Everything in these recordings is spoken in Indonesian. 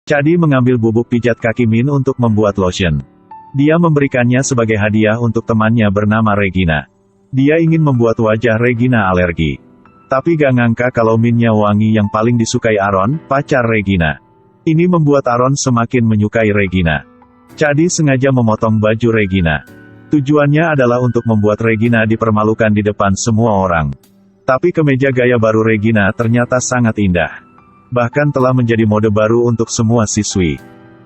Chadi mengambil bubuk pijat kaki Min untuk membuat lotion. Dia memberikannya sebagai hadiah untuk temannya bernama Regina. Dia ingin membuat wajah Regina alergi. Tapi gak ngangka kalau minnya wangi yang paling disukai Aaron, pacar Regina. Ini membuat Aaron semakin menyukai Regina. Chadi sengaja memotong baju Regina. Tujuannya adalah untuk membuat Regina dipermalukan di depan semua orang. Tapi kemeja gaya baru Regina ternyata sangat indah. Bahkan telah menjadi mode baru untuk semua siswi.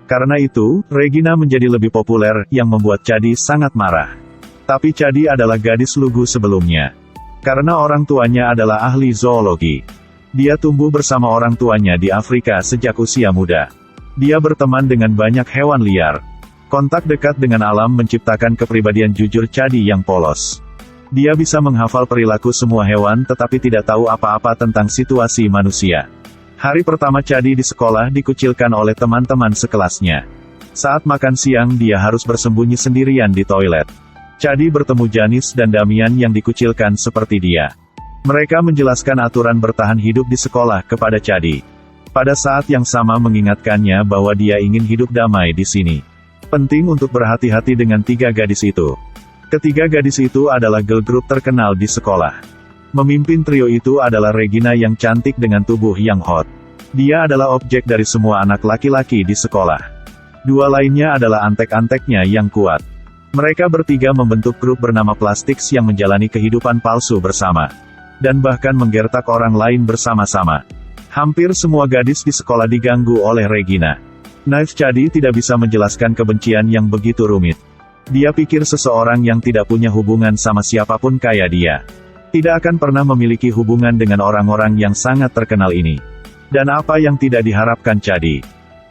Karena itu, Regina menjadi lebih populer, yang membuat Chadi sangat marah. Tapi Chadi adalah gadis lugu sebelumnya. Karena orang tuanya adalah ahli zoologi. Dia tumbuh bersama orang tuanya di Afrika sejak usia muda. Dia berteman dengan banyak hewan liar. Kontak dekat dengan alam menciptakan kepribadian jujur Chadi yang polos. Dia bisa menghafal perilaku semua hewan tetapi tidak tahu apa-apa tentang situasi manusia. Hari pertama Chadi di sekolah dikucilkan oleh teman-teman sekelasnya. Saat makan siang dia harus bersembunyi sendirian di toilet. Chadi bertemu Janice dan Damian yang dikucilkan seperti dia. Mereka menjelaskan aturan bertahan hidup di sekolah kepada Chadi. Pada saat yang sama mengingatkannya bahwa dia ingin hidup damai di sini. Penting untuk berhati-hati dengan 3 gadis itu. Ketiga gadis itu adalah girl group terkenal di sekolah. Memimpin trio itu adalah Regina yang cantik dengan tubuh yang hot. Dia adalah objek dari semua anak laki-laki di sekolah. 2 lainnya adalah antek-anteknya yang kuat. Mereka bertiga membentuk grup bernama Plastics yang menjalani kehidupan palsu bersama. Dan bahkan menggertak orang lain bersama-sama. Hampir semua gadis di sekolah diganggu oleh Regina. Knife Chadi tidak bisa menjelaskan kebencian yang begitu rumit. Dia pikir seseorang yang tidak punya hubungan sama siapapun kayak dia tidak akan pernah memiliki hubungan dengan orang-orang yang sangat terkenal ini. Dan apa yang tidak diharapkan Chadi?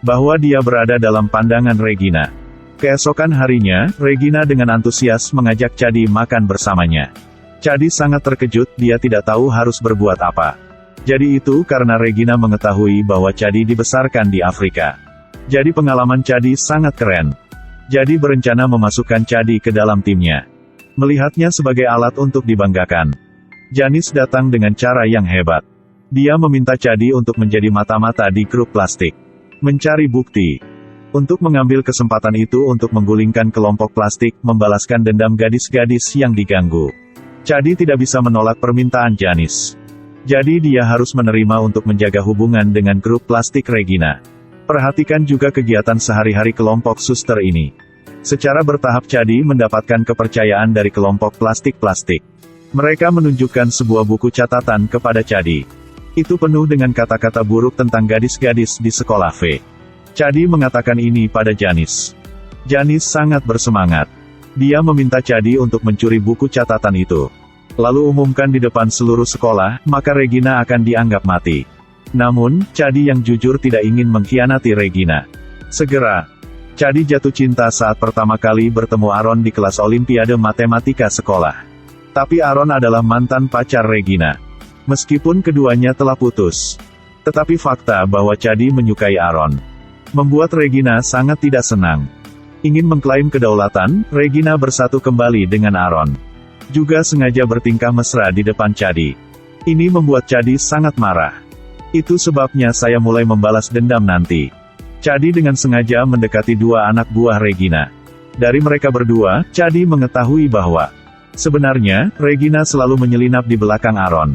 Bahwa dia berada dalam pandangan Regina. Keesokan harinya, Regina dengan antusias mengajak Chadi makan bersamanya. Chadi sangat terkejut, dia tidak tahu harus berbuat apa. Jadi itu karena Regina mengetahui bahwa Chadi dibesarkan di Afrika. Jadi pengalaman Chadi sangat keren. Jadi berencana memasukkan Chadi ke dalam timnya. Melihatnya sebagai alat untuk dibanggakan. Janice datang dengan cara yang hebat. Dia meminta Chadi untuk menjadi mata-mata di grup Plastik. Mencari bukti. Untuk mengambil kesempatan itu untuk menggulingkan kelompok Plastik, membalaskan dendam gadis-gadis yang diganggu. Chadi tidak bisa menolak permintaan Janice. Jadi dia harus menerima untuk menjaga hubungan dengan grup Plastik Regina. Perhatikan juga kegiatan sehari-hari kelompok suster ini. Secara bertahap Chadi mendapatkan kepercayaan dari kelompok Plastik-Plastik. Mereka menunjukkan sebuah buku catatan kepada Chadi. Itu penuh dengan kata-kata buruk tentang gadis-gadis di sekolah V. Chadi mengatakan ini pada Janice. Janice sangat bersemangat. Dia meminta Chadi untuk mencuri buku catatan itu. Lalu umumkan di depan seluruh sekolah, maka Regina akan dianggap mati. Namun, Chadi yang jujur tidak ingin mengkhianati Regina. Segera, Chadi jatuh cinta saat pertama kali bertemu Aaron di kelas Olimpiade Matematika sekolah. Tapi Aaron adalah mantan pacar Regina. Meskipun keduanya telah putus. Tetapi fakta bahwa Chadi menyukai Aaron membuat Regina sangat tidak senang. Ingin mengklaim kedaulatan, Regina bersatu kembali dengan Aaron. Juga sengaja bertingkah mesra di depan Chadi. Ini membuat Chadi sangat marah. Itu sebabnya saya mulai membalas dendam nanti. Chadi dengan sengaja mendekati 2 anak buah Regina. Dari mereka berdua, Chadi mengetahui bahwa sebenarnya, Regina selalu menyelinap di belakang Aaron.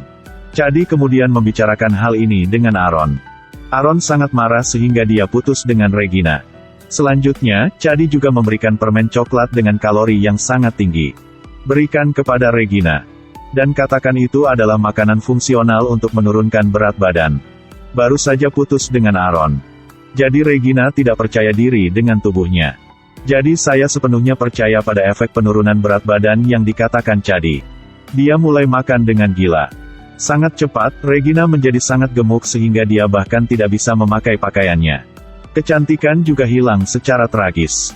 Chadi kemudian membicarakan hal ini dengan Aaron. Aaron sangat marah sehingga dia putus dengan Regina. Selanjutnya, Chadi juga memberikan permen coklat dengan kalori yang sangat tinggi. Berikan kepada Regina. Dan katakan itu adalah makanan fungsional untuk menurunkan berat badan. Baru saja putus dengan Aaron. Jadi Regina tidak percaya diri dengan tubuhnya. Jadi saya sepenuhnya percaya pada efek penurunan berat badan yang dikatakan Chadi. Dia mulai makan dengan gila. Sangat cepat, Regina menjadi sangat gemuk sehingga dia bahkan tidak bisa memakai pakaiannya. Kecantikan juga hilang secara tragis.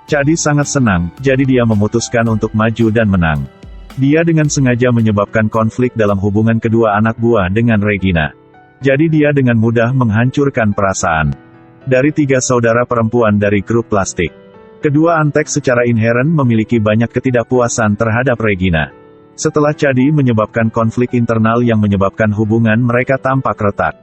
Chadi sangat senang, jadi dia memutuskan untuk maju dan menang. Dia dengan sengaja menyebabkan konflik dalam hubungan kedua anak buah dengan Regina. Jadi dia dengan mudah menghancurkan perasaan dari 3 saudara perempuan dari grup Plastik. Kedua antek secara inheren memiliki banyak ketidakpuasan terhadap Regina. Setelah Chadi menyebabkan konflik internal yang menyebabkan hubungan mereka tampak retak.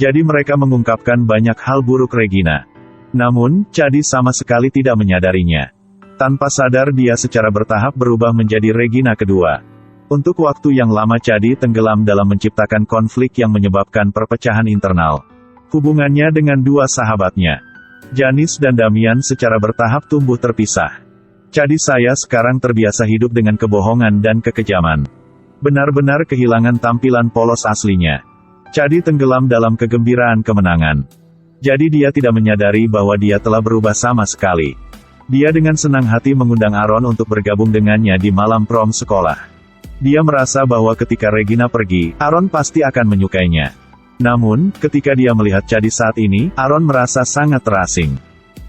Jadi mereka mengungkapkan banyak hal buruk Regina. Namun, Chadi sama sekali tidak menyadarinya. Tanpa sadar dia secara bertahap berubah menjadi Regina kedua. Untuk waktu yang lama Chadi tenggelam dalam menciptakan konflik yang menyebabkan perpecahan internal. Hubungannya dengan dua sahabatnya, Janice dan Damian, secara bertahap tumbuh terpisah. Chadi saya sekarang terbiasa hidup dengan kebohongan dan kekejaman. Benar-benar kehilangan tampilan polos aslinya. Chadi tenggelam dalam kegembiraan kemenangan. Jadi dia tidak menyadari bahwa dia telah berubah sama sekali. Dia dengan senang hati mengundang Aaron untuk bergabung dengannya di malam prom sekolah. Dia merasa bahwa ketika Regina pergi, Aaron pasti akan menyukainya. Namun, ketika dia melihat Chadi saat ini, Aaron merasa sangat terasing.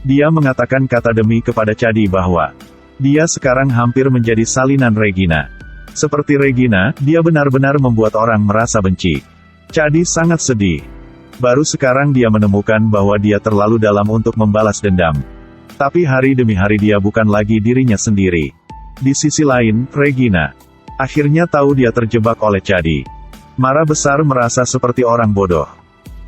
Dia mengatakan kata demi kepada Chadi bahwa dia sekarang hampir menjadi salinan Regina. Seperti Regina, dia benar-benar membuat orang merasa benci. Chadi sangat sedih. Baru sekarang dia menemukan bahwa dia terlalu dalam untuk membalas dendam. Tapi hari demi hari dia bukan lagi dirinya sendiri. Di sisi lain, Regina akhirnya tahu dia terjebak oleh Chadi. Mara besar merasa seperti orang bodoh.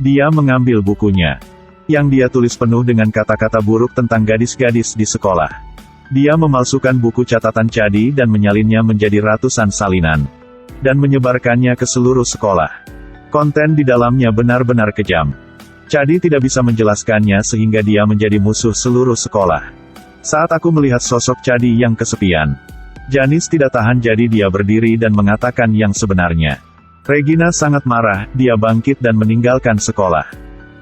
Dia mengambil bukunya, yang dia tulis penuh dengan kata-kata buruk tentang gadis-gadis di sekolah. Dia memalsukan buku catatan Chadi dan menyalinnya menjadi ratusan salinan, dan menyebarkannya ke seluruh sekolah. Konten di dalamnya benar-benar kejam. Chadi tidak bisa menjelaskannya sehingga dia menjadi musuh seluruh sekolah. Saat aku melihat sosok Chadi yang kesepian, Janice tidak tahan jadi dia berdiri dan mengatakan yang sebenarnya. Regina sangat marah, dia bangkit dan meninggalkan sekolah.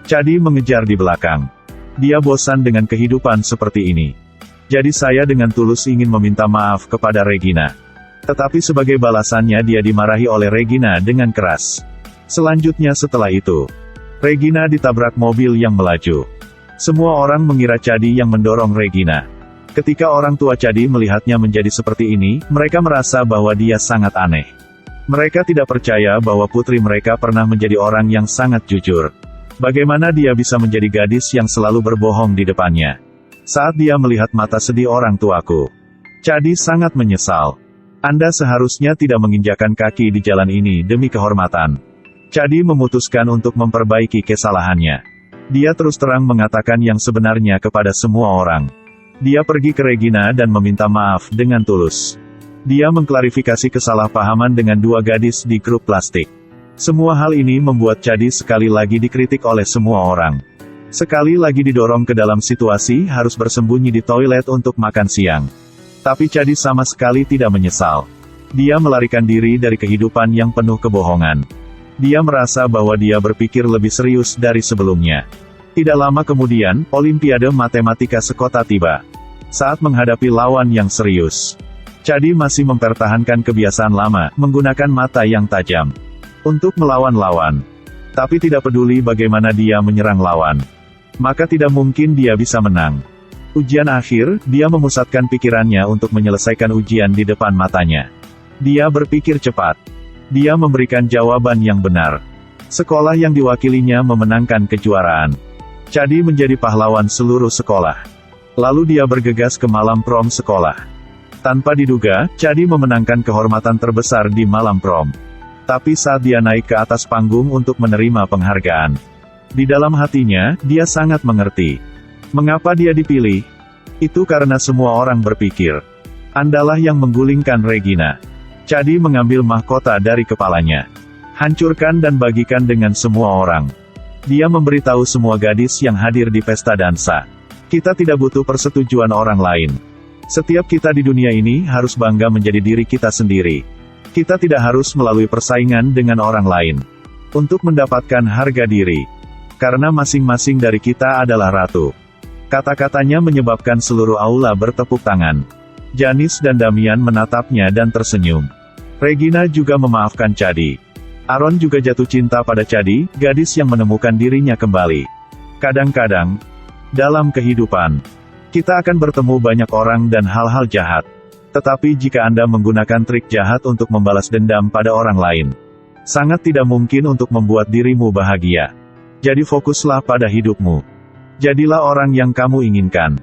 Chadi mengejar di belakang. Dia bosan dengan kehidupan seperti ini. Jadi saya dengan tulus ingin meminta maaf kepada Regina. Tetapi sebagai balasannya dia dimarahi oleh Regina dengan keras. Selanjutnya setelah itu, Regina ditabrak mobil yang melaju. Semua orang mengira Chadi yang mendorong Regina. Ketika orang tua Chadi melihatnya menjadi seperti ini, mereka merasa bahwa dia sangat aneh. Mereka tidak percaya bahwa putri mereka pernah menjadi orang yang sangat jujur. Bagaimana dia bisa menjadi gadis yang selalu berbohong di depannya? Saat dia melihat mata sedih orang tuaku, Chadi sangat menyesal. Anda seharusnya tidak menginjakan kaki di jalan ini demi kehormatan. Chadi memutuskan untuk memperbaiki kesalahannya. Dia terus terang mengatakan yang sebenarnya kepada semua orang. Dia pergi ke Regina dan meminta maaf dengan tulus. Dia mengklarifikasi kesalahpahaman dengan dua gadis di grup plastik. Semua hal ini membuat Chadi sekali lagi dikritik oleh semua orang. Sekali lagi didorong ke dalam situasi harus bersembunyi di toilet untuk makan siang. Tapi Chadi sama sekali tidak menyesal. Dia melarikan diri dari kehidupan yang penuh kebohongan. Dia merasa bahwa dia berpikir lebih serius dari sebelumnya. Tidak lama kemudian, Olimpiade Matematika Sekota tiba. Saat menghadapi lawan yang serius, Chadi masih mempertahankan kebiasaan lama, menggunakan mata yang tajam untuk melawan lawan. Tapi tidak peduli bagaimana dia menyerang lawan, maka tidak mungkin dia bisa menang. Ujian akhir, dia memusatkan pikirannya untuk menyelesaikan ujian di depan matanya. Dia berpikir cepat. Dia memberikan jawaban yang benar. Sekolah yang diwakilinya memenangkan kejuaraan. Chadi menjadi pahlawan seluruh sekolah. Lalu dia bergegas ke malam prom sekolah. Tanpa diduga, Chadi memenangkan kehormatan terbesar di malam prom. Tapi saat dia naik ke atas panggung untuk menerima penghargaan, di dalam hatinya, dia sangat mengerti. Mengapa dia dipilih? Itu karena semua orang berpikir, Andalah yang menggulingkan Regina. Chadi mengambil mahkota dari kepalanya. Hancurkan dan bagikan dengan semua orang. Dia memberitahu semua gadis yang hadir di pesta dansa. Kita tidak butuh persetujuan orang lain. Setiap kita di dunia ini harus bangga menjadi diri kita sendiri. Kita tidak harus melalui persaingan dengan orang lain untuk mendapatkan harga diri. Karena masing-masing dari kita adalah ratu. Kata-katanya menyebabkan seluruh aula bertepuk tangan. Janice dan Damian menatapnya dan tersenyum. Regina juga memaafkan Chadi. Aaron juga jatuh cinta pada Chadi, gadis yang menemukan dirinya kembali. Kadang-kadang, dalam kehidupan, kita akan bertemu banyak orang dan hal-hal jahat. Tetapi jika Anda menggunakan trik jahat untuk membalas dendam pada orang lain, sangat tidak mungkin untuk membuat dirimu bahagia. Jadi fokuslah pada hidupmu. Jadilah orang yang kamu inginkan.